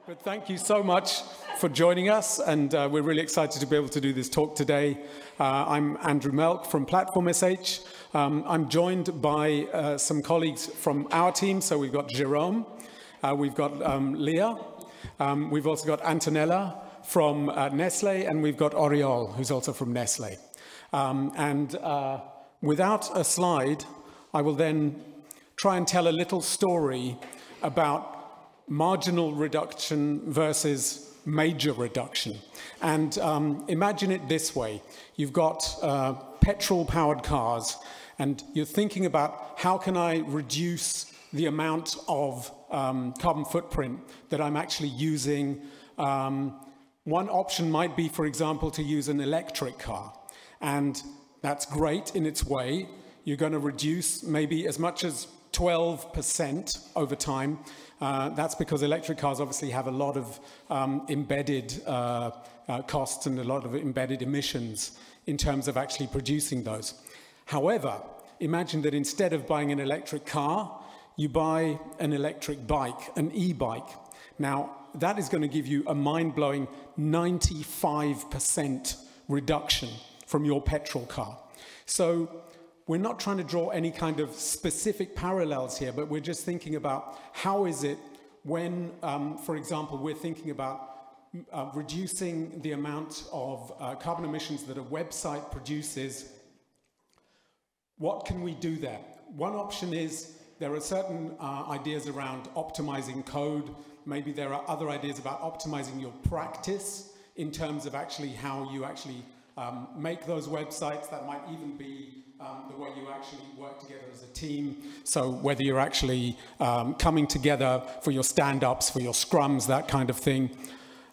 But thank you so much for joining us, and we're really excited to be able to do this talk today. I'm Andrew Melk from Platform SH. I'm joined by some colleagues from our team. So we've got Jerome, we've got Leah, we've also got Antonella from Nestlé, and we've got Oriol, who's also from Nestlé. Without a slide, I will then try and tell a little story about marginal reduction versus major reduction. And imagine it this way. You've got petrol-powered cars, and you're thinking about how can I reduce the amount of carbon footprint that I'm actually using. One option might be, for example, to use an electric car. And that's great in its way. You're going to reduce maybe as much as 12% over time. That's because electric cars obviously have a lot of embedded costs and a lot of embedded emissions in terms of actually producing those. However, imagine that instead of buying an electric car, you buy an electric bike, an e-bike. Now, that is going to give you a mind-blowing 95% reduction from your petrol car. So we're not trying to draw any kind of specific parallels here, but we're just thinking about how is it when, for example, we're thinking about reducing the amount of carbon emissions that a website produces. What can we do there? One option is there are certain ideas around optimizing code. Maybe there are other ideas about optimizing your practice in terms of actually how you actually make those websites. That might even be the way you actually work together as a team. So whether you're actually coming together for your stand-ups, for your scrums, that kind of thing.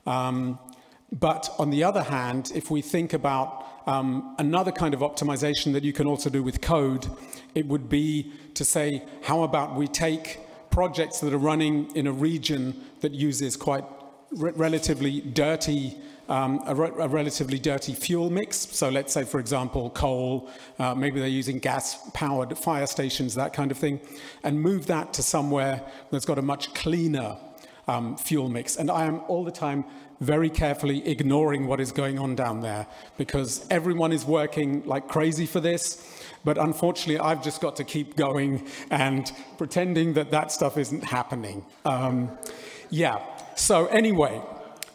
But on the other hand, if we think about another kind of optimization that you can also do with code, it would be to say, how about we take projects that are running in a region that uses quite relatively dirty a relatively dirty fuel mix. So let's say, for example, coal, maybe they're using gas-powered fire stations, that kind of thing, and move that to somewhere that's got a much cleaner fuel mix. And I am all the time very carefully ignoring what is going on down there, because everyone is working like crazy for this. But unfortunately, I've just got to keep going and pretending that that stuff isn't happening. Yeah, so anyway,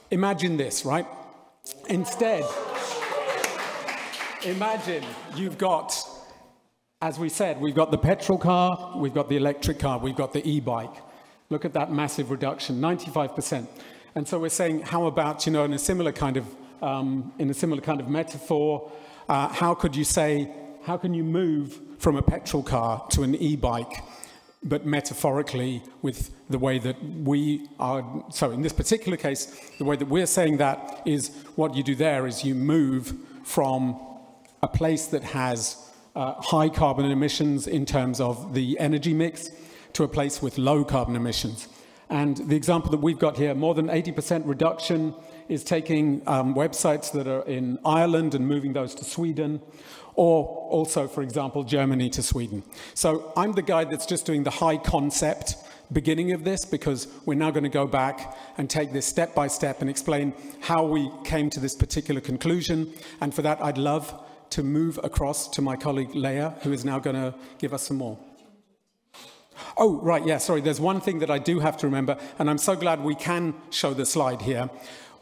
imagine this, right? Instead, imagine you've got, as we said, we've got the petrol car, we've got the electric car, we've got the e-bike. Look at that massive reduction, 95%. And so we're saying, how about, you know, in a similar kind of metaphor, how could you say, how can you move from a petrol car to an e-bike? But metaphorically, with the way that we are, so in this particular case, the way that we're saying that is what you do there is you move from a place that has high carbon emissions in terms of the energy mix to a place with low carbon emissions. And the example that we've got here, more than 80% reduction, is taking websites that are in Ireland and moving those to Sweden, or also, for example, Germany to Sweden. So I'm the guy that's just doing the high concept beginning of this, because we're now going to go back and take this step by step and explain how we came to this particular conclusion. And for that, I'd love to move across to my colleague Leah, who is now going to give us some more. Oh, right, yeah, sorry, there's one thing that I do have to remember, and I'm so glad we can show the slide here.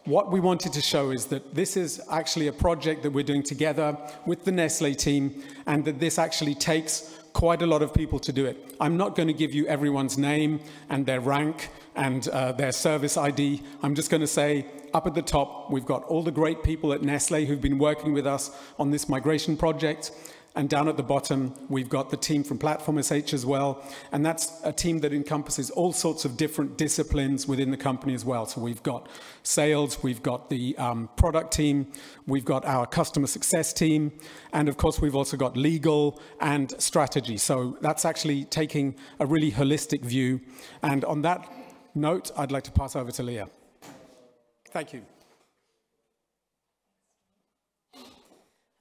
What we wanted to show is that this is actually a project that we're doing together with the Nestlé team, and that this actually takes quite a lot of people to do it. I'm not going to give you everyone's name and their rank and their service ID. I'm just going to say, up at the top, we've got all the great people at Nestlé who've been working with us on this migration project. And down at the bottom, we've got the team from Platform SH as well. And that's a team that encompasses all sorts of different disciplines within the company as well. So we've got sales, we've got the product team, we've got our customer success team, and of course, we've also got legal and strategy. So that's actually taking a really holistic view. And on that note, I'd like to pass over to Leah. Thank you.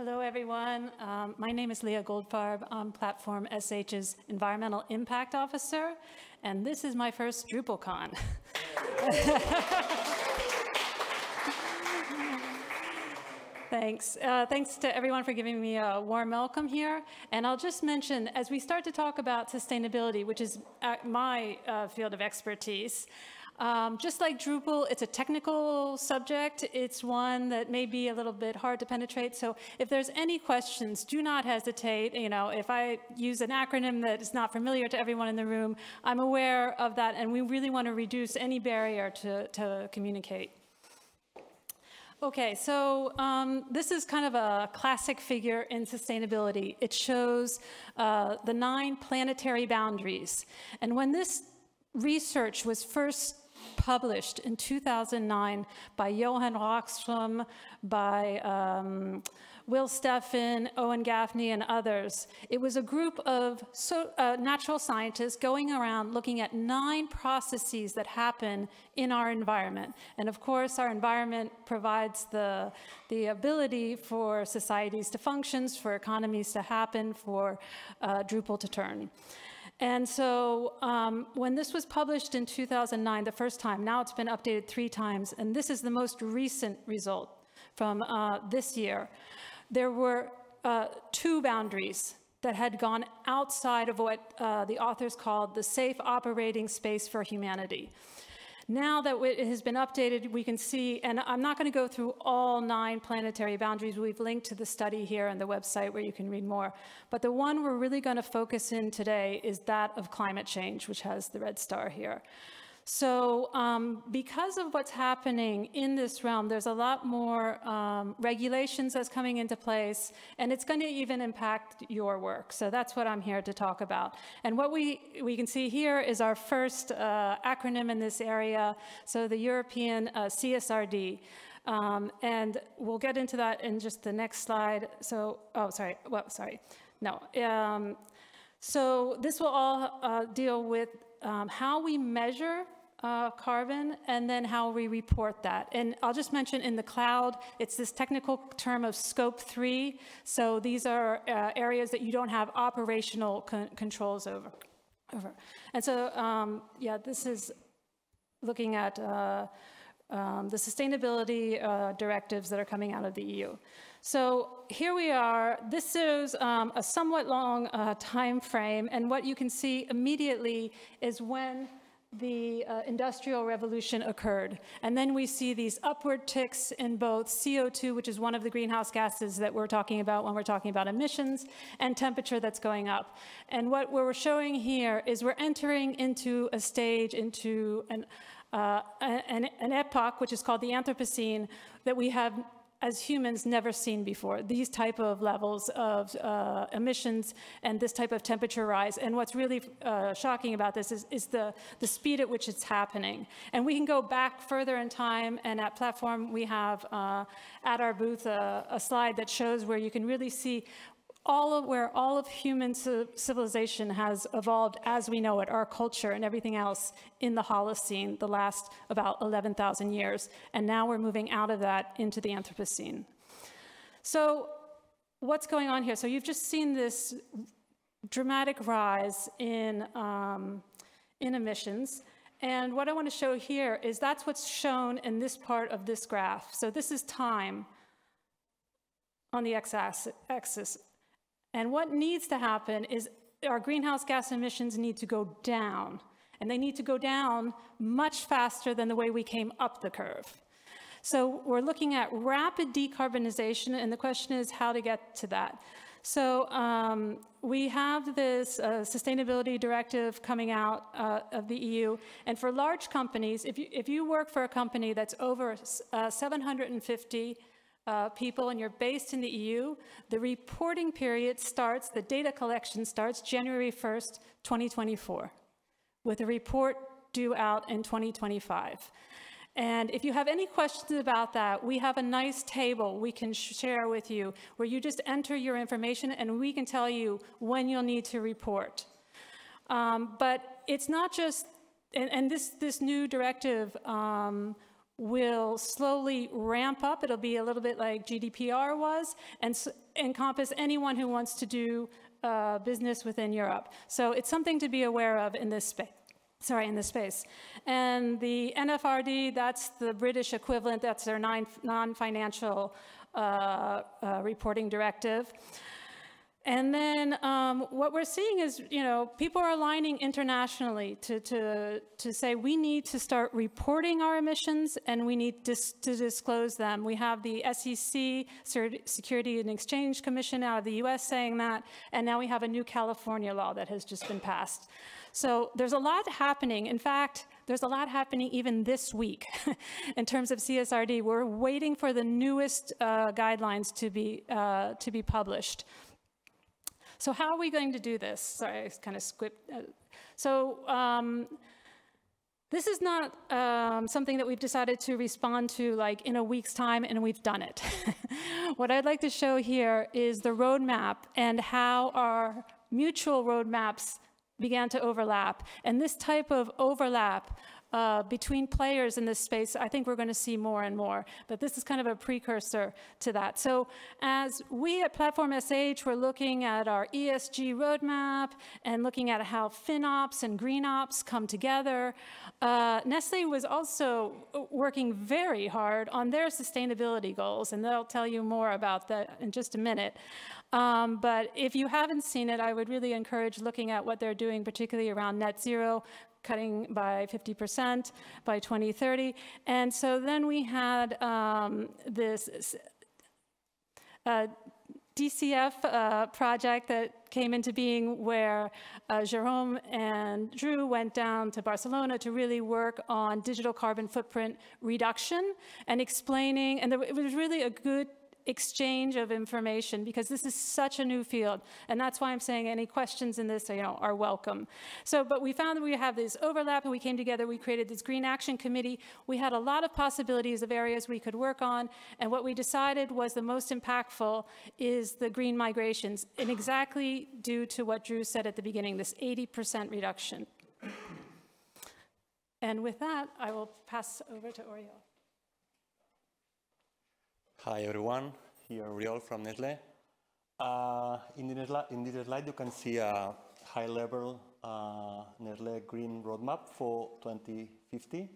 Hello, everyone. My name is Leah Goldfarb. I'm Platform SH's Environmental Impact Officer, and this is my first DrupalCon. Thanks. Thanks to everyone for giving me a warm welcome here. And I'll just mention, as we start to talk about sustainability, which is my field of expertise, just like Drupal, it's a technical subject. It's one that may be a little bit hard to penetrate. So if there's any questions, do not hesitate. You know, if I use an acronym that is not familiar to everyone in the room, I'm aware of that, and we really want to reduce any barrier to communicate. Okay, so this is kind of a classic figure in sustainability. It shows the 9 planetary boundaries. And when this research was first published in 2009 by Johan Rockström, by Will Steffen, Owen Gaffney, and others, it was a group of natural scientists going around looking at 9 processes that happen in our environment. And of course, our environment provides the ability for societies to function, for economies to happen, for Drupal to turn. And so when this was published in 2009, the first time, now it's been updated 3 times, and this is the most recent result from this year. There were 2 boundaries that had gone outside of what the authors called the safe operating space for humanity. Now that it has been updated, we can see, and I'm not going to go through all 9 planetary boundaries. We've linked to the study here on the website where you can read more. But the one we're really going to focus in today is that of climate change, which has the red star here. So because of what's happening in this realm, there's a lot more regulations that's coming into place, and it's going to even impact your work. So that's what I'm here to talk about. And what we can see here is our first acronym in this area, so the European CSRD. And we'll get into that in just the next slide. So, so this will all deal with how we measure carbon, and then how we report that. And I'll just mention in the cloud, it's this technical term of scope 3. So these are areas that you don't have operational controls over. And so, yeah, this is looking at the sustainability directives that are coming out of the EU. So here we are. This is a somewhat long time frame, and what you can see immediately is when the Industrial Revolution occurred. And then we see these upward ticks in both CO2, which is one of the greenhouse gases that we're talking about when we're talking about emissions, and temperature that's going up. And what we're showing here is we're entering into a stage, into an epoch, which is called the Anthropocene, that we have as humans never seen before, these type of levels of emissions and this type of temperature rise. And what's really shocking about this is the speed at which it's happening. And we can go back further in time, and at Platform we have at our booth a slide that shows where you can really see where all of human civilization has evolved as we know it, our culture and everything else in the Holocene, the last about 11,000 years. And now we're moving out of that into the Anthropocene. So what's going on here? So you've just seen this dramatic rise in emissions. And what I want to show here is that's what's shown in this part of this graph. So this is time on the x-axis. And what needs to happen is our greenhouse gas emissions need to go down. And they need to go down much faster than the way we came up the curve. So we're looking at rapid decarbonization, and the question is how to get to that. So we have this sustainability directive coming out of the EU. And for large companies, if you work for a company that's over 750 people and you're based in the EU, the reporting period starts, the data collection starts January 1st, 2024, with a report due out in 2025. And if you have any questions about that, we have a nice table we can share with you where you just enter your information and we can tell you when you'll need to report. But it's not just, and this new directive will slowly ramp up. It'll be a little bit like GDPR was, and encompass anyone who wants to do business within Europe. So it's something to be aware of in this space. Sorry, in this space. And the NFRD, that's the British equivalent, that's their non-financial reporting directive. And then what we're seeing is, people are aligning internationally to say we need to start reporting our emissions and we need to disclose them. We have the SEC, Security and Exchange Commission out of the US saying that, and now we have a new California law that has just been passed. So there's a lot happening. In fact, there's a lot happening even this week in terms of CSRD. We're waiting for the newest guidelines to be published. So how are we going to do this? Sorry, I kind of skipped. This is not something that we've decided to respond to like in a week's time and we've done it. What I'd like to show here is the roadmap and how our mutual roadmaps began to overlap. And this type of overlap between players in this space, I think we're going to see more and more. But this is kind of a precursor to that. So as we at Platform SH were looking at our ESG roadmap and looking at how FinOps and GreenOps come together, Nestle was also working very hard on their sustainability goals. And they'll tell you more about that in just a minute. But if you haven't seen it, I would really encourage looking at what they're doing, particularly around net zero, cutting by 50% by 2030. And so then we had this DCF project that came into being where Jerome and Drew went down to Barcelona to really work on digital carbon footprint reduction and explaining, and it was really a good exchange of information because this is such a new field, and that's why I'm saying any questions in this, are welcome. So, but we found that we have this overlap, and we came together. We created this Green Action Committee. We had a lot of possibilities of areas we could work on, and what we decided was the most impactful is the green migrations, and exactly due to what Drew said at the beginning, this 80% reduction. And with that, I will pass over to Oriol. Hi everyone, here Oriol from Nestle. In this slide you can see a high-level Nestle Green Roadmap for 2050.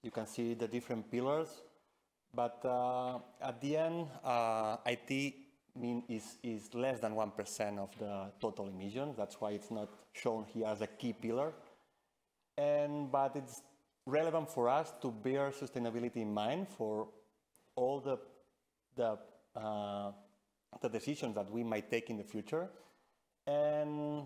You can see the different pillars, but at the end, IT is less than 1% of the total emissions. That's why it's not shown here as a key pillar. But it's relevant for us to bear sustainability in mind for all the decisions that we might take in the future, and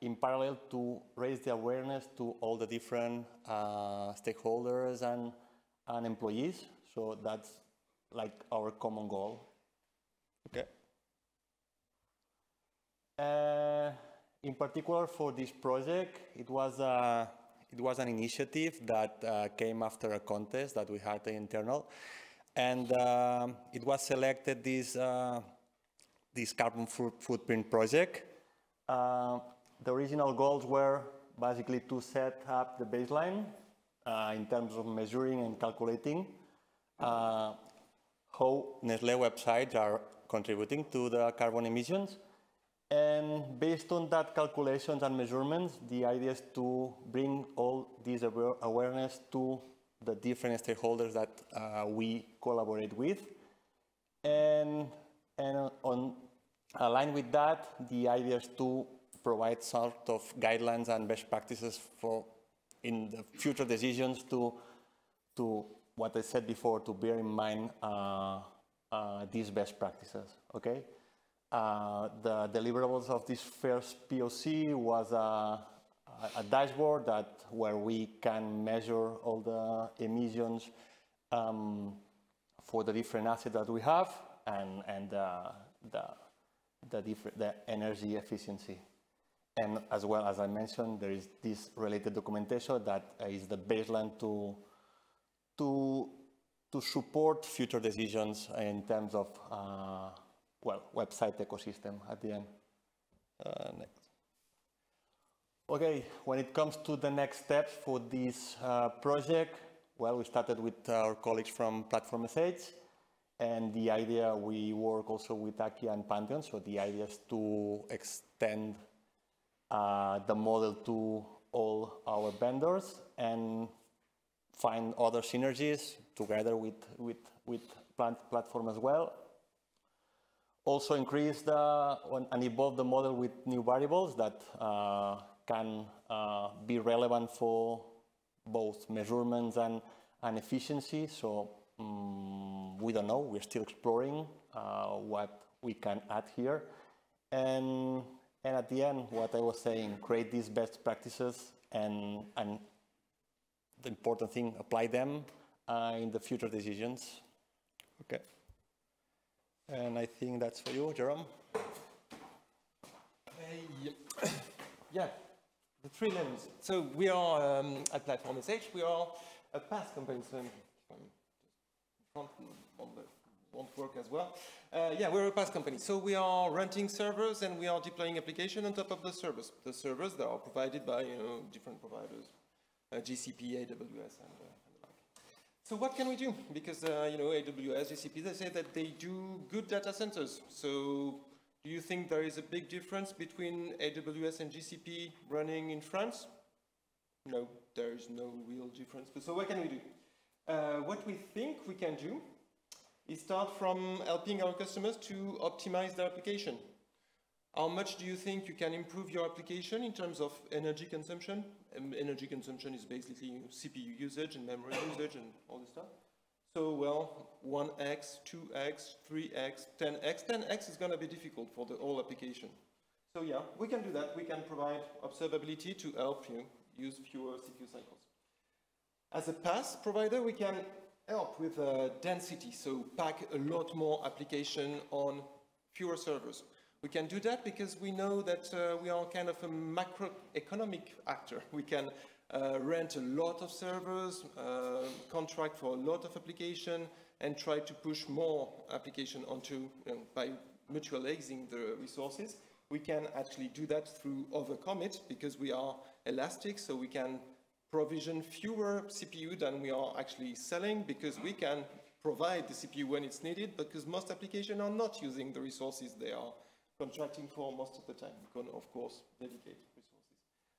in parallel to raise the awareness to all the different stakeholders and employees. So that's like our common goal. Okay. In particular for this project, it was an initiative that came after a contest that we had internal, and it was selected this carbon footprint project. The original goals were basically to set up the baseline in terms of measuring and calculating how Nestlé websites are contributing to the carbon emissions. And based on that calculations and measurements, the idea is to bring all this awareness to the different stakeholders that we collaborate with. And on aligned with that, the idea is to provide sort of guidelines and best practices for in the future decisions to what I said before, to bear in mind these best practices, okay? The deliverables of this first POC was a dashboard where we can measure all the emissions for the different assets that we have and the energy efficiency. And as well as I mentioned, there is this related documentation that is the baseline to support future decisions in terms of website ecosystem at the end. Next. Okay, when it comes to the next steps for this project, well, we started with our colleagues from Platform SH, and the idea, we work also with Akia and Pantheon, so the idea is to extend the model to all our vendors and find other synergies together with platform as well. Also increase and evolve the model with new variables that can be relevant for both measurements and efficiency. So we don't know, we're still exploring what we can add here. And at the end, what I was saying, create these best practices and the important thing, apply them in the future decisions. Okay. And I think that's for you, Jerome. Yeah, the three limbs. So we are at Platform SH, we are a PaaS company, so front won't work as well. Yeah, we're a PaaS company. So we are renting servers and we are deploying application on top of the servers. The servers that are provided by different providers, GCP, AWS, and the like. So what can we do? Because AWS, GCP, they say that they do good data centers. So do you think there is a big difference between AWS and GCP running in France? No, there is no real difference. So what can we do? What we think we can do is start from helping our customers to optimize their application. How much do you think you can improve your application in terms of energy consumption? Energy consumption is basically CPU usage and memory usage and all this stuff. So, well, 1x, 2x, 3x, 10x. 10x is going to be difficult for the whole application. So yeah, we can do that. We can provide observability to help you use fewer CPU cycles. As a PaaS provider, we can help with density, so pack a lot more application on fewer servers. We can do that because we know that we are kind of a macroeconomic actor. We can rent a lot of servers, contract for a lot of application, and try to push more application onto, by mutualizing the resources. We can actually do that through overcommit because we are elastic, so we can provision fewer CPU than we are actually selling because we can provide the CPU when it's needed, because most applications are not using the resources they are contracting for most of the time. We can, of course, dedicate resources.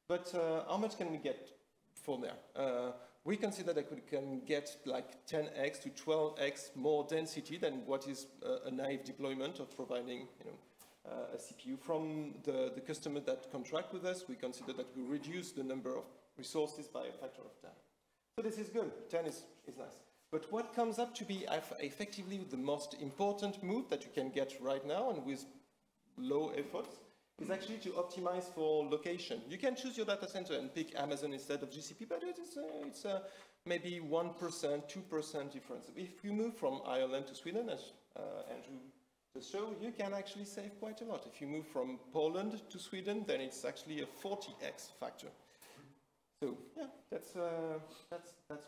But how much can we get from there? We consider that we can get like 10x to 12x more density than what is a naive deployment of providing a CPU. From the customer that contract with us, we consider that we reduce the number of resources by a factor of 10. So this is good. 10 is nice. But what comes up to be effectively the most important move that you can get right now and with low efforts is actually to optimize for location. You can choose your data center and pick Amazon instead of GCP, but it's maybe 1%, 2% difference. If you move from Ireland to Sweden, as Andrew just showed, you can actually save quite a lot. If you move from Poland to Sweden, then it's actually a 40x factor. So yeah, that's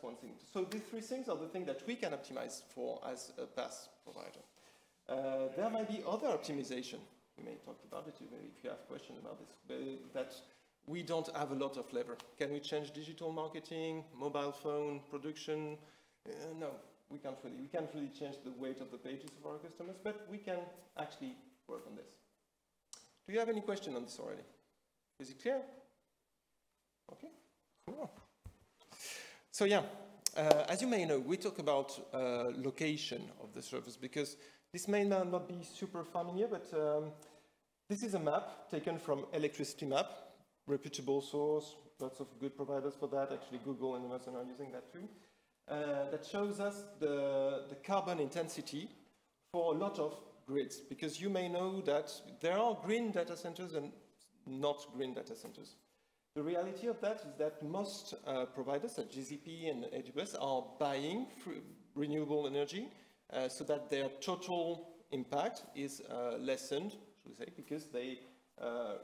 one thing. So these three things are the things that we can optimize for as a PaaS provider. There might be other optimization. We may talk about it if you have questions about this, that we don't have a lot of lever. Can we change digital marketing, mobile phone, production? No, we can't really. We can't really change the weight of the pages of our customers, but we can actually work on this. Do you have any question on this already? Is it clear? Okay. Cool. So yeah, as you may know, we talk about location of the servers because this may not be super familiar, but this is a map taken from Electricity Map, reputable source, lots of good providers for that. Actually, Google and Amazon are using that too. That shows us the carbon intensity for a lot of grids, because you may know that there are green data centers and not green data centers. The reality of that is that most providers at GCP and AWS are buying renewable energy so that their total impact is lessened, should we say, because they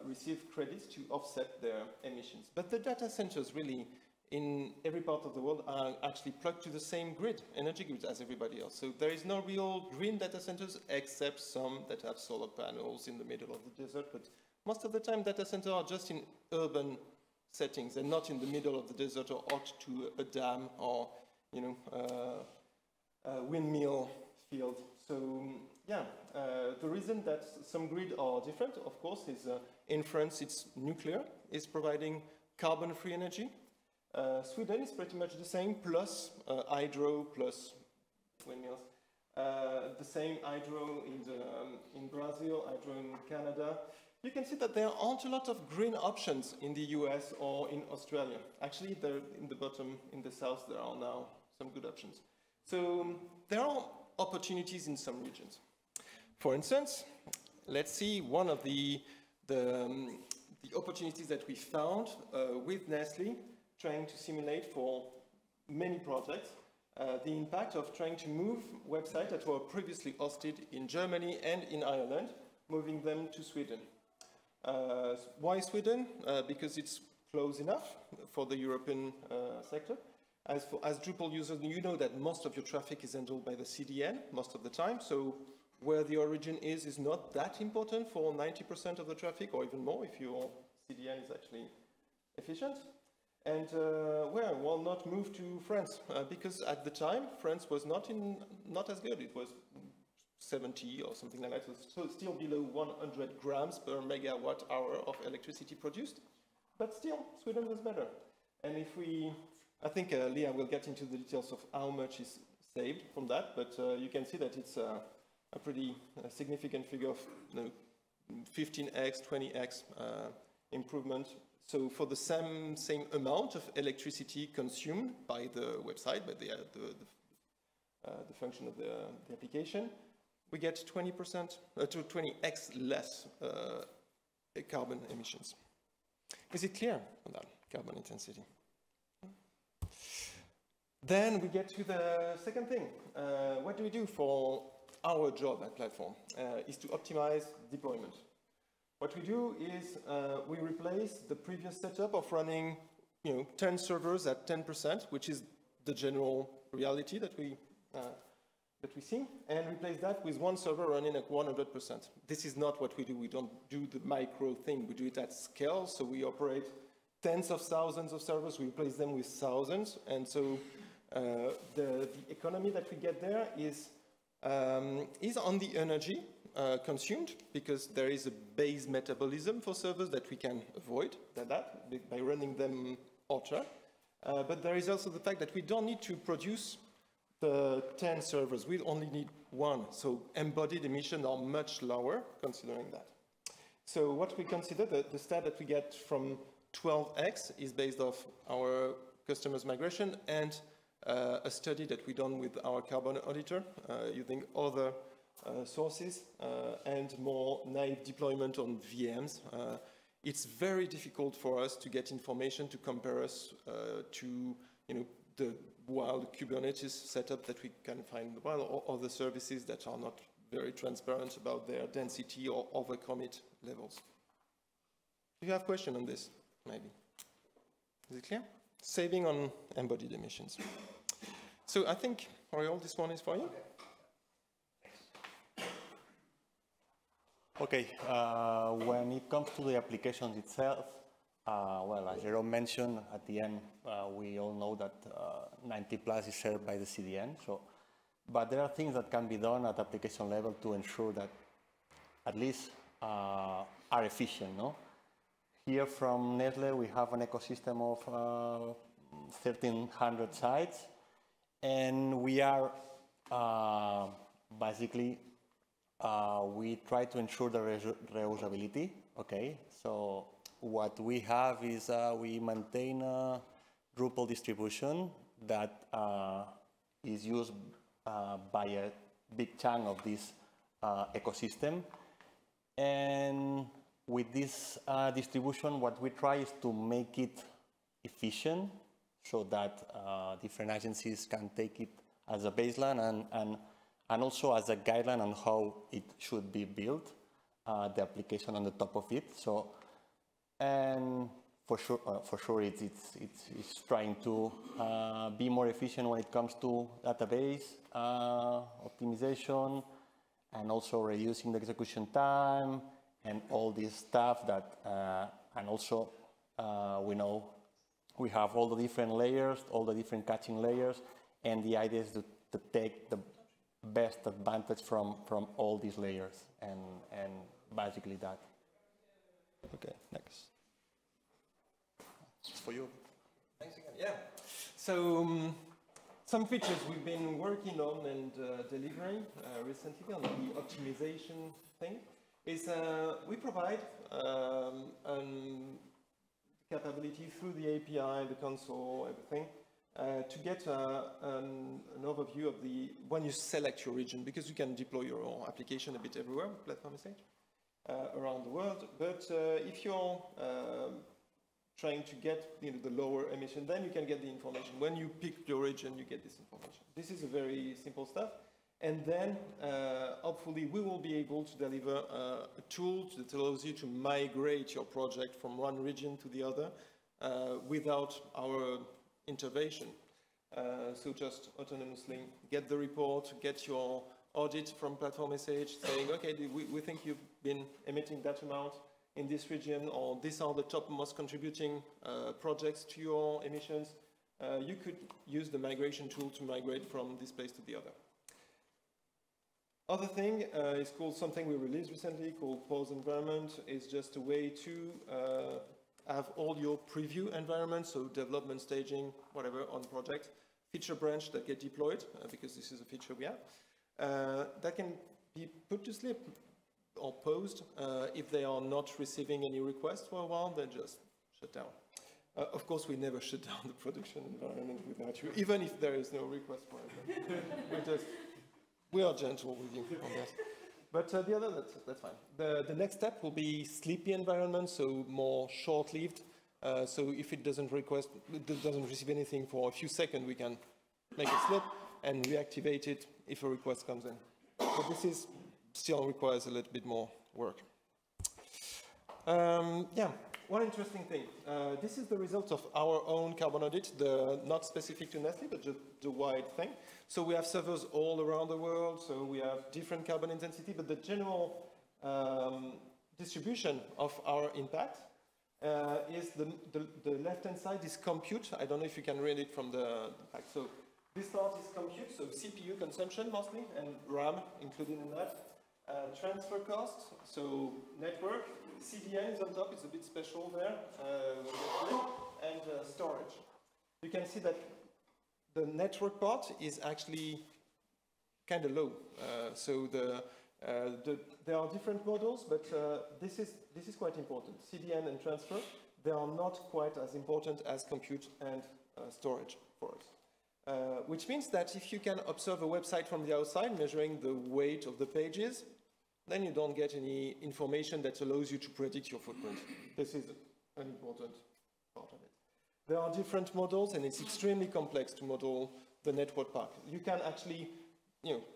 receive credits to offset their emissions. But the data centers really in every part of the world are actually plugged to the same grid, energy grids, as everybody else. So there is no real green data centers except some that have solar panels in the middle of the desert. But most of the time, data centers are just in urban settings and not in the middle of the desert or out to a dam or, a windmill field. So yeah, the reason that some grids are different, of course, is In France, it's nuclear, is providing carbon-free energy. Sweden is pretty much the same, plus hydro, plus windmills. The same hydro in Brazil, hydro in Canada. You can see that there aren't a lot of green options in the US or in Australia. Actually, in the bottom, in the south, there are now some good options. So there are opportunities in some regions. For instance, let's see one of the opportunities that we found with Nestlé, trying to simulate for many projects, the impact of trying to move websites that were previously hosted in Germany and in Ireland, moving them to Sweden. Why Sweden? Because it's close enough for the European sector. As Drupal users, you know that most of your traffic is handled by the CDN most of the time, so where the origin is not that important for 90% of the traffic, or even more if your CDN is actually efficient. And well, not move to France, because at the time, France was not as good. It was 70 or something like that, so still below 100 grams per megawatt hour of electricity produced. But still, Sweden was better. And I think Leah will get into the details of how much is saved from that, but you can see that it's a pretty significant figure of 15x, 20x improvement. So for the same amount of electricity consumed by the website, by the function of the application, we get 20% to 20x less carbon emissions. Is it clear on that carbon intensity? Then we get to the second thing. What do we do for our job at Platform? Is to optimize deployment. What we do is we replace the previous setup of running 10 servers at 10%, which is the general reality that we see, and replace that with one server running at 100%. This is not what we do. We don't do the micro thing. We do it at scale, so we operate tens of thousands of servers. We replace them with thousands, and so the economy that we get there is on the energy consumed, because there is a base metabolism for servers that we can avoid by running them hotter. But there is also the fact that we don't need to produce the 10 servers. We only need one. So embodied emissions are much lower considering that. So what we consider, the stat that we get from 12x is based off our customers' migration and a study that we've done with our carbon auditor using other sources and more naive deployment on VMs. It's very difficult for us to get information to compare us to the wild Kubernetes setup that we can find in the wild, or other services that are not very transparent about their density or overcommit levels. Do you have a question on this, maybe? Is it clear? Saving on embodied emissions. So I think, Oriol, this one is for you. Okay, when it comes to the applications itself, well, as Jerome mentioned, at the end, we all know that 90 plus is served by the CDN. But there are things that can be done at application level to ensure that at least are efficient. No? Here from Nestlé, we have an ecosystem of 1,300 sites, and we are basically we try to ensure the reusability. Okay, so what we have is we maintain a Drupal distribution that is used by a big chunk of this ecosystem. And with this distribution, what we try is to make it efficient so that different agencies can take it as a baseline and also as a guideline on how it should be built, the application on the top of it. So, and for sure, it's trying to be more efficient when it comes to database optimization, and also reducing the execution time and all this stuff that, and also we know we have all the different layers, all the different caching layers, and the idea is to take the best advantage from all these layers, and basically that. Okay, next. It's for you. Thanks again. Yeah. So some features we've been working on and delivering recently on the optimization thing is we provide capability through the API, the console, everything, to get an overview of when you select your region, because you can deploy your application a bit everywhere, Platform SH, around the world. But if you're trying to get the lower emission, then you can get the information. When you pick your region, you get this information. This is a very simple stuff. And then, hopefully, we will be able to deliver a tool that allows you to migrate your project from one region to the other without our intervention. So just autonomously get the report, get your audit from Platform SH saying, okay, we think you've been emitting that amount in this region, or these are the top most contributing projects to your emissions. You could use the migration tool to migrate from this place to the other. Other thing is called something we released recently called Pause Environment. It's just a way to have all your preview environments, so development, staging, whatever, on project, feature branch that get deployed, because this is a feature we have, that can be put to sleep or paused if they are not receiving any requests for a while, then just shut down. Of course, we never shut down the production environment without you, even if there is no request for it. We are gentle with you on that. But the other, that's fine. The next step will be sleepy environment, so more short-lived. So if it doesn't receive anything for a few seconds, we can make it slip and reactivate it if a request comes in. But this still requires a little bit more work. Yeah, one interesting thing. This is the result of our own carbon audit, not specific to Nestlé, but just the wide thing. So we have servers all around the world, so we have different carbon intensity, but the general distribution of our impact is the left-hand side is compute. I don't know if you can read it from the pack. So this part is compute, so CPU consumption mostly, and RAM included in that. Transfer cost, so network. CDN is on top, it's a bit special there. And storage. You can see that the network part is actually kind of low. So there are different models, but this is quite important. CDN and transfer, they are not quite as important as compute and storage for us. Which means that if you can observe a website from the outside, measuring the weight of the pages, then you don't get any information that allows you to predict your footprint. This is an important part of it. There are different models, and it's extremely complex to model the network part. You can actually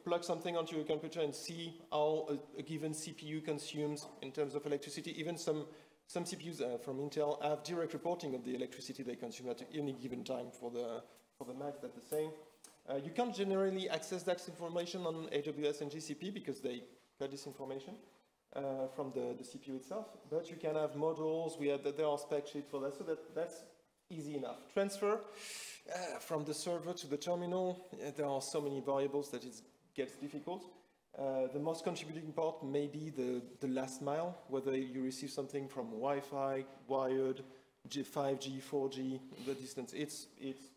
plug something onto your computer and see how a given CPU consumes in terms of electricity. Even some CPUs from Intel have direct reporting of the electricity they consume at any given time. For the Macs, that's the same. You can't generally access that information on AWS and GCP because they got this information from the CPU itself. But you can have models. There are spec sheets for that, so that's easy enough. Transfer from the server to the terminal, there are so many variables that it gets difficult. The most contributing part may be the last mile, whether you receive something from Wi-Fi, wired, 5G, 4G, the distance. It's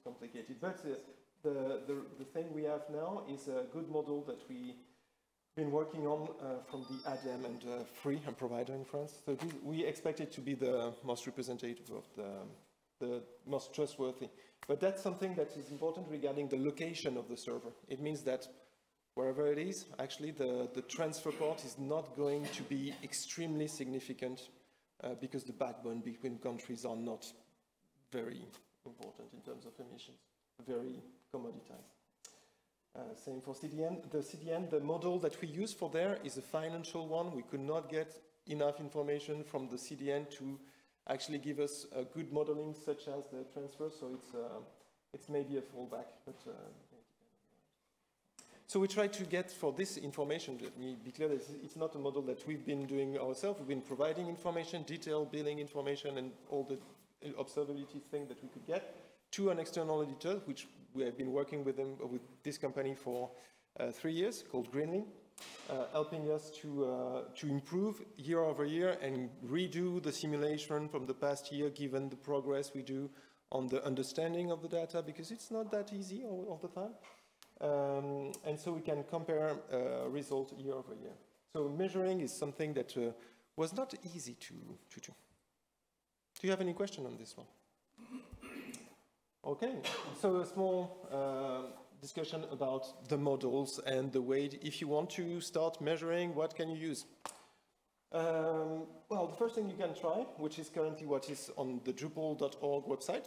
complicated. But the thing we have now is a good model that we've been working on from the ADEME and Free, a provider in France. So we expect it to be the most representative of the most trustworthy. But that's something that is important regarding the location of the server. It means that wherever it is, actually the transfer part is not going to be extremely significant because the backbone between countries are not very important in terms of emissions, very commoditized. Same for CDN. The CDN, the model that we use for there is a financial one. We could not get enough information from the CDN to actually give us a good modeling such as the transfer, so it's maybe a fallback, but so we try to get for this information, let me be clear that it's not a model that we've been doing ourselves. We've been providing information, detailed billing information, and all the observability thing that we could get to an external auditor, which we have been working with this company for 3 years, called Greenly. helping us to improve year over year and redo the simulation from the past year, given the progress we do on the understanding of the data, because it's not that easy all the time. And so we can compare results year over year. So measuring is something that was not easy to do. Do you have any question on this one? Okay, so a small discussion about the models and the way, if you want to start measuring, what can you use? Well, the first thing you can try, which is currently what is on the Drupal.org website,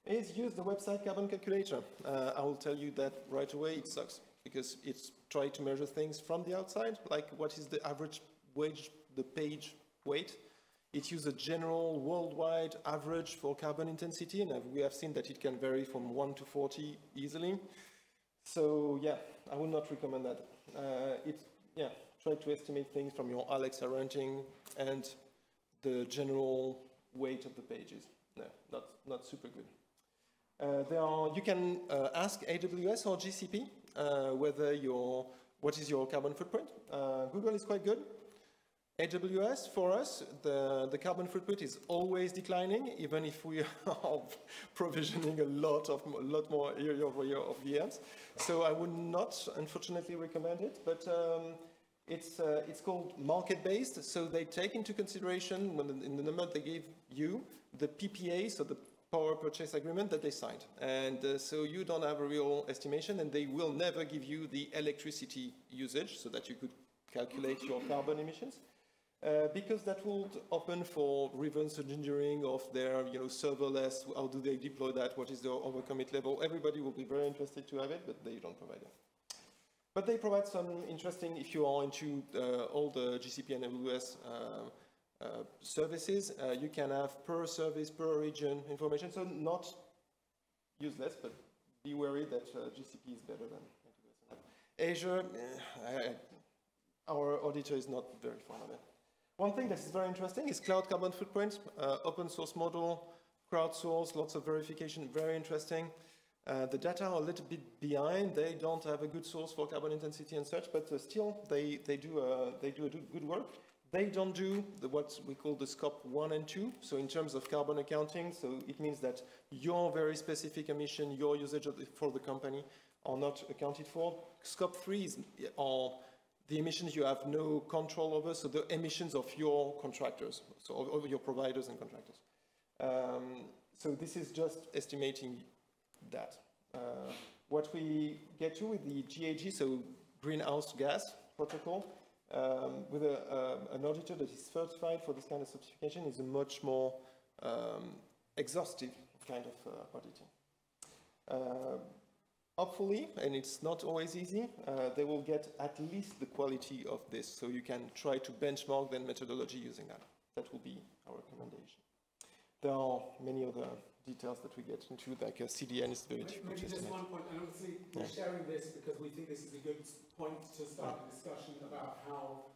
is use the website Carbon Calculator. I will tell you that right away, it sucks, because it's trying to measure things from the outside, like what is the average wage, the page weight. It uses a general worldwide average for carbon intensity, and we have seen that it can vary from 1 to 40 easily. So yeah, I would not recommend that. Try to estimate things from your Alexa ranking and the general weight of the pages. No, not super good. You can ask AWS or GCP what is your carbon footprint. Google is quite good. AWS, for us, the carbon footprint is always declining, even if we are provisioning a lot more year over year of VMs. So I would not, unfortunately, recommend it, but it's called market-based, so they take into consideration, in the number they give you, the PPA, so the power purchase agreement that they signed. And so you don't have a real estimation, and they will never give you the electricity usage, so that you could calculate your carbon emissions. Because that will open for reverse engineering of their serverless, how do they deploy that, what is their overcommit level. Everybody will be very interested to have it, but they don't provide it. But they provide some interesting, if you are into all the GCP and AWS services, you can have per service, per region information, so not useless, but be wary that GCP is better than AWS. Azure, our auditor is not very fond of it. One thing that is very interesting is cloud carbon footprint, open source model, crowdsourced, lots of verification, very interesting. The data are a little bit behind. They don't have a good source for carbon intensity and such, but still they do good work. They don't do what we call the scope 1 and 2. So in terms of carbon accounting, so it means that your very specific emission, your usage for the company are not accounted for. Scope 3 are the emissions you have no control over, so the emissions of your contractors, so of your providers and contractors. So this is just estimating that. What we get to with the GHG, so greenhouse gas protocol, with an auditor that is certified for this kind of certification, is a much more exhaustive kind of auditing. Hopefully, and it's not always easy, they will get at least the quality of this, so you can try to benchmark the methodology using that. That will be our recommendation. There are many other details that we get into, like CDN is very difficult to estimate. Maybe just one point, and obviously we're sharing this because we think this is a good point to start a discussion about how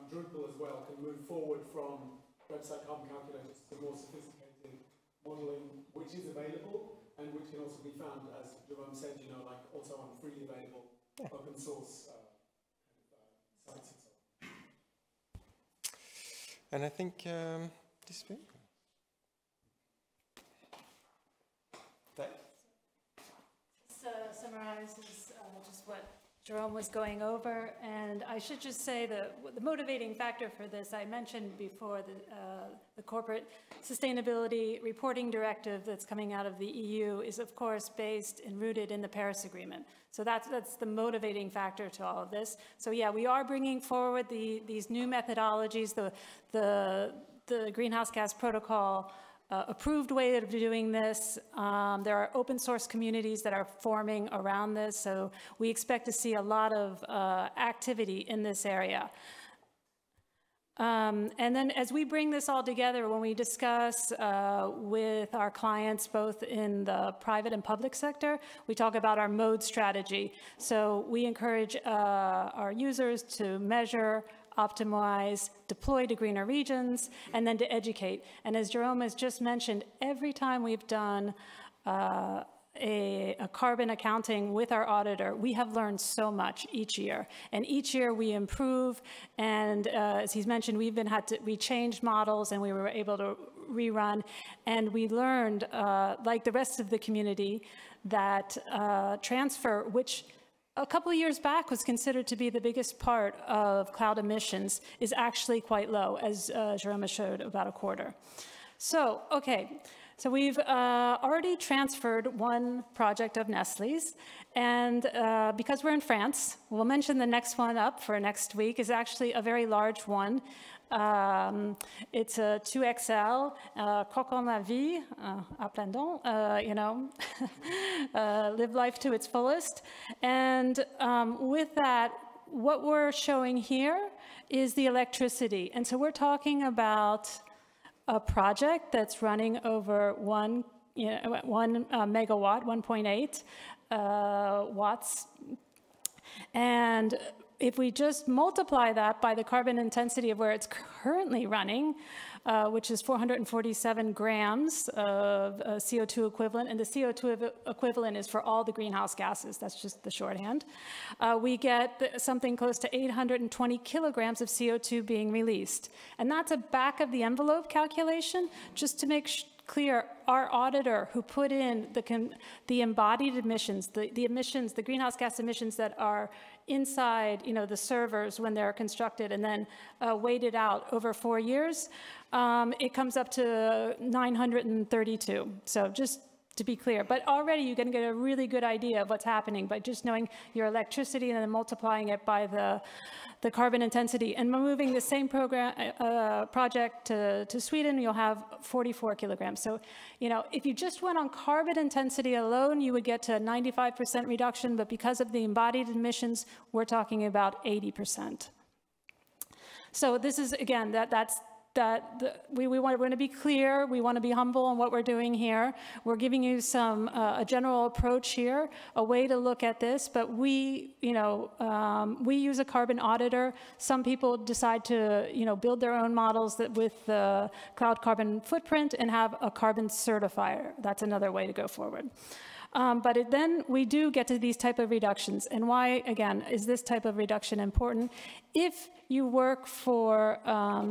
Drupal as well can move forward from website carbon calculators to more sophisticated modeling, which is available and which can also be found, as Jerome said, like also on freely available open source sites and so on. And I think this way. This summarizes just what Jerome was going over, and I should just say that the motivating factor for this, I mentioned before, the corporate sustainability reporting directive that's coming out of the EU is of course based and rooted in the Paris Agreement. So that's the motivating factor to all of this. So yeah, we are bringing forward these new methodologies, the greenhouse gas protocol approved way of doing this. There are open source communities that are forming around this, so we expect to see a lot of activity in this area. And then as we bring this all together, when we discuss with our clients, both in the private and public sector, we talk about our mode strategy. So we encourage our users to measure, optimize, deploy to greener regions, and then to educate. And as Jerome has just mentioned, every time we've done a carbon accounting with our auditor, we have learned so much each year. And each year we improve. And as he's mentioned, we changed models and we were able to rerun. And we learned, like the rest of the community, that transfer, which a couple of years back was considered to be the biggest part of cloud emissions, is actually quite low, as Jerome showed, about a quarter. So, okay. So we've already transferred one project of Nestlé's, and because we're in France, we'll mention the next one up for next week is actually a very large one. It's a 2XL, croquons la vie, à plein dents, you know, live life to its fullest. And with that, what we're showing here is the electricity. And so we're talking about a project that's running over 1 megawatt, 1.8 watts. And if we just multiply that by the carbon intensity of where it's currently running, which is 447 grams of CO2 equivalent, and the CO2 equivalent is for all the greenhouse gases, that's just the shorthand, we get something close to 820 kilograms of CO2 being released. And that's a back of the envelope calculation, just to make clear, our auditor who put in the embodied emissions, the emissions, the greenhouse gas emissions that are inside, you know, the servers when they're constructed and then weighted out over 4 years, it comes up to 932. So just to be clear, but already you're going to get a really good idea of what's happening by just knowing your electricity and then multiplying it by the carbon intensity. And moving the same project to Sweden, you'll have 44 kilograms. So, you know, if you just went on carbon intensity alone, you would get to a 95% reduction, but because of the embodied emissions, we're talking about 80%. So this is, again, we want to be clear, we want to be humble on what we're doing here. We're giving you some, a general approach here, a way to look at this, but we, you know, we use a carbon auditor. Some people decide to, you know, build their own models with the cloud carbon footprint and have a carbon certifier. That's another way to go forward. But then we do get to these type of reductions. And why, again, is this type of reduction important? If you work for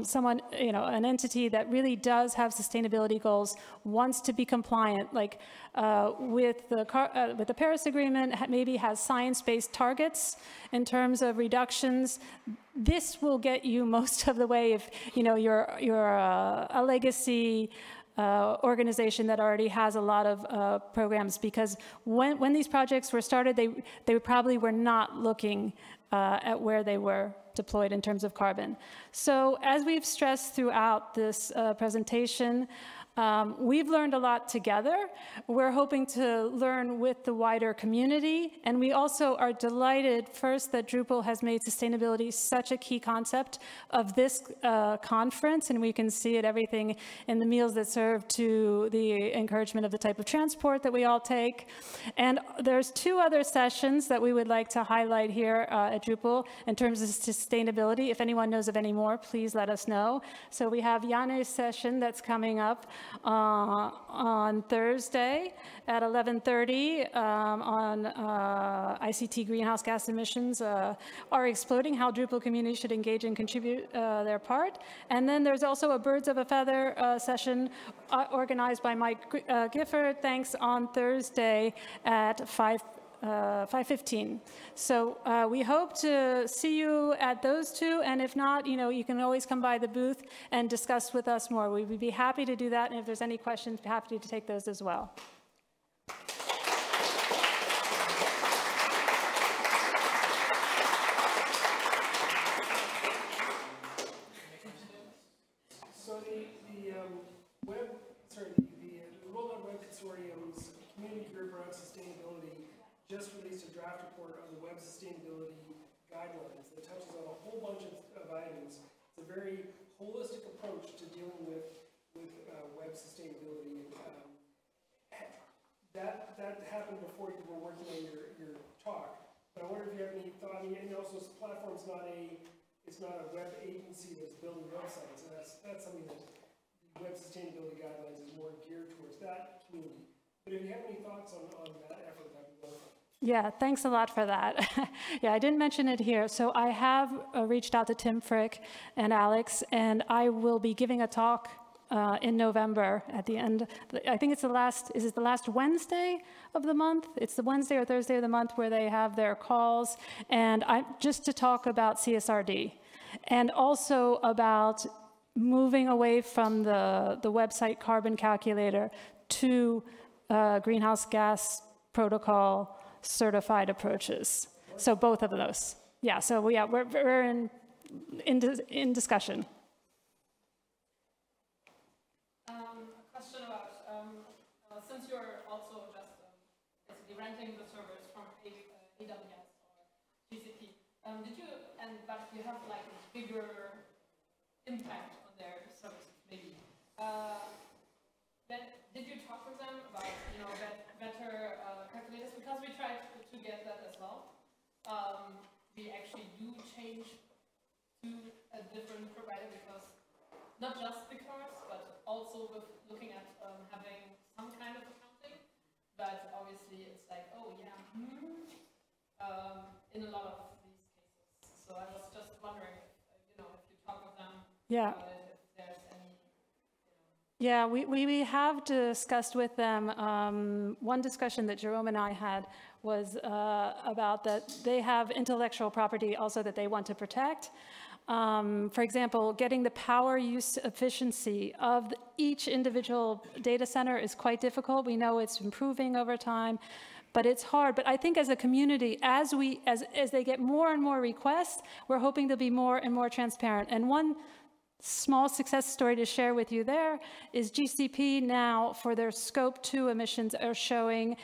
someone, you know, an entity that really does have sustainability goals, wants to be compliant, like with the Paris Agreement, maybe has science-based targets in terms of reductions, this will get you most of the way if, you know, you're a legacy organization that already has a lot of programs, because when these projects were started, they probably were not looking at where they were deployed in terms of carbon. So as we've stressed throughout this presentation, we've learned a lot together. We're hoping to learn with the wider community, and we also are delighted, first, that Drupal has made sustainability such a key concept of this conference, and we can see it everything in the meals that serve to the encouragement of the type of transport that we all take. And there's 2 other sessions that we would like to highlight here at Drupal in terms of sustainability. If anyone knows of any more, please let us know. So we have Jane's session that's coming up on Thursday at 11:30 on ICT greenhouse gas emissions are exploding, how Drupal community should engage and contribute their part. And then there's also a Birds of a Feather session organized by Mike Gifford, thanks, on Thursday at 5:15. So we hope to see you at those 2, and if not, you know, you can always come by the booth and discuss with us more. We would be happy to do that, and if there's any questions, we're happy to take those as well. So the World Wide Web Consortium's community group around sustainability just released a draft report on the web sustainability guidelines that touches on a whole bunch of items. It's a very holistic approach to dealing with web sustainability. That happened before you were working on your talk. But I wonder if you have any thought. And also, this platform's it's not a web agency that's building websites. And that's something that the web sustainability guidelines is more geared towards that community. But if you have any thoughts on that effort, that'd be wonderful. Yeah, thanks a lot for that. Yeah, I didn't mention it here. So I have reached out to Tim Frick and Alex, and I will be giving a talk in November at the end. I think it's the last, is it the last Wednesday of the month? It's the Wednesday or Thursday of the month where they have their calls, and just to talk about CSRD and also about moving away from the website carbon calculator to greenhouse gas protocol certified approaches. So both of those. Yeah, so yeah, we're in discussion. A question about, since you're also just basically renting the servers from AWS or GCP, but you have like a bigger impact on their services, maybe. Did you talk with them about, better calculators? Because we tried to get that as well. We actually do change to a different provider because, not just because, but also with looking at having some kind of accounting. But obviously it's like, oh yeah, in a lot of these cases. So I was just wondering, if you talk with them. Yeah. Yeah, we have discussed with them. One discussion that Jerome and I had was about that they have intellectual property also that they want to protect. For example, getting the power use efficiency of each individual data center is quite difficult. We know it's improving over time, but it's hard. But I think as a community, as they get more and more requests, we're hoping to be more and more transparent. And one small success story to share with you there is GCP now for their scope 2 emissions are showing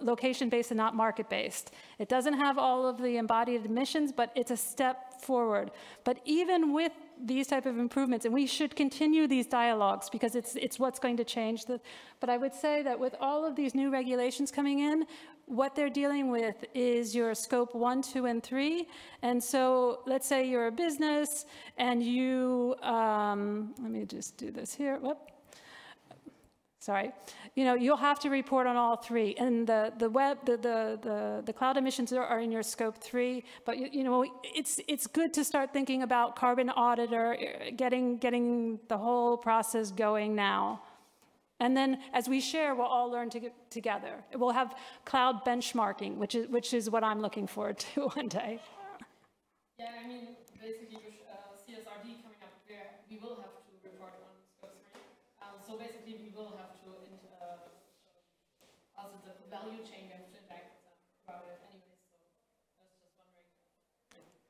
location-based and not market-based. It doesn't have all of the embodied emissions, but it's a step forward. But even with these type of improvements, and we should continue these dialogues because it's what's going to change. But I would say that with all of these new regulations coming in, what they're dealing with is your scope 1, 2, and 3. And so let's say you're a business and you, let me just do this here. Whoop. Sorry. You'll have to report on all 3. And the cloud emissions are in your scope 3. But it's good to start thinking about Carbon Auditor, getting the whole process going now. And then as we share, we'll all learn together. We'll have cloud benchmarking, which is what I'm looking forward to one day. Yeah, I mean, basically with CSRD coming up, we will have to report on scope 3. So basically we will have to, also the value chain, we have to interact with them about it anyway. So I was just wondering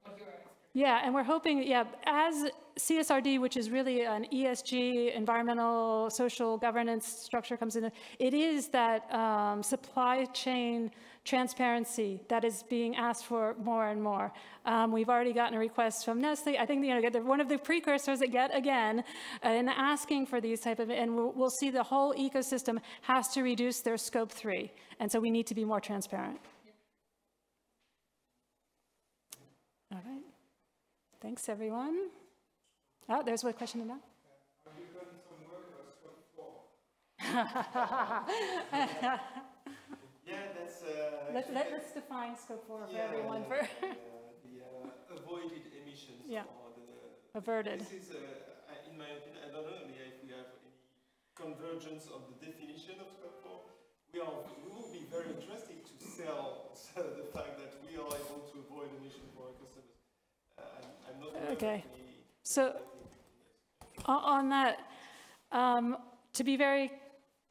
what your experience. Yeah, and we're hoping, as CSRD, which is really an ESG, environmental, social governance structure comes in, it is that supply chain transparency that is being asked for more and more. We've already gotten a request from Nestle. I think they're one of the precursors yet again in asking for these type of, and we'll see the whole ecosystem has to reduce their scope 3. And so we need to be more transparent. All right. Thanks, everyone. Oh, there's one question in that. Have you done some work on scope 4? Yeah, that's... Let's define scope 4 for everyone. The avoided emissions. Yeah. Or Averted. This is, in my opinion, I don't know if we have any convergence of the definition of scope 4. We will be very interested to sell the fact that we are able to avoid emissions for our customers. I'm not Okay. So on that, to be very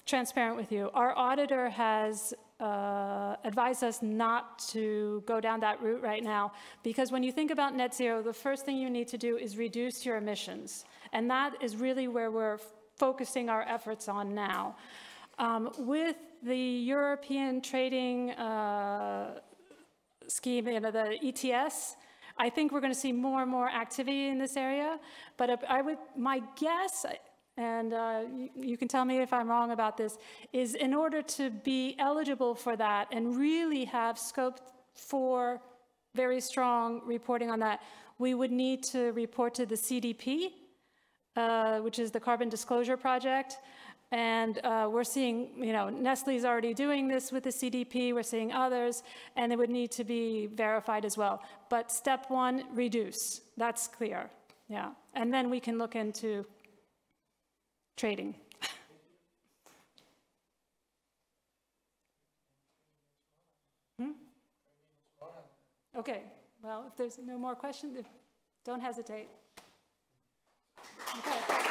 transparent with you, our auditor has advised us not to go down that route right now, because when you think about net zero, the first thing you need to do is reduce your emissions. And that is really where we're focusing our efforts on now. With the European trading scheme, the ETS, I think we're going to see more and more activity in this area. But my guess, and you can tell me if I'm wrong about this, is in order to be eligible for that and really have scope 4 very strong reporting on that, we would need to report to the CDP, which is the Carbon Disclosure Project. And we're seeing, Nestle's already doing this with the CDP, we're seeing others, and it would need to be verified as well. But step one, reduce, that's clear, yeah. And then we can look into trading. Okay, well, if there's no more questions, don't hesitate. Okay.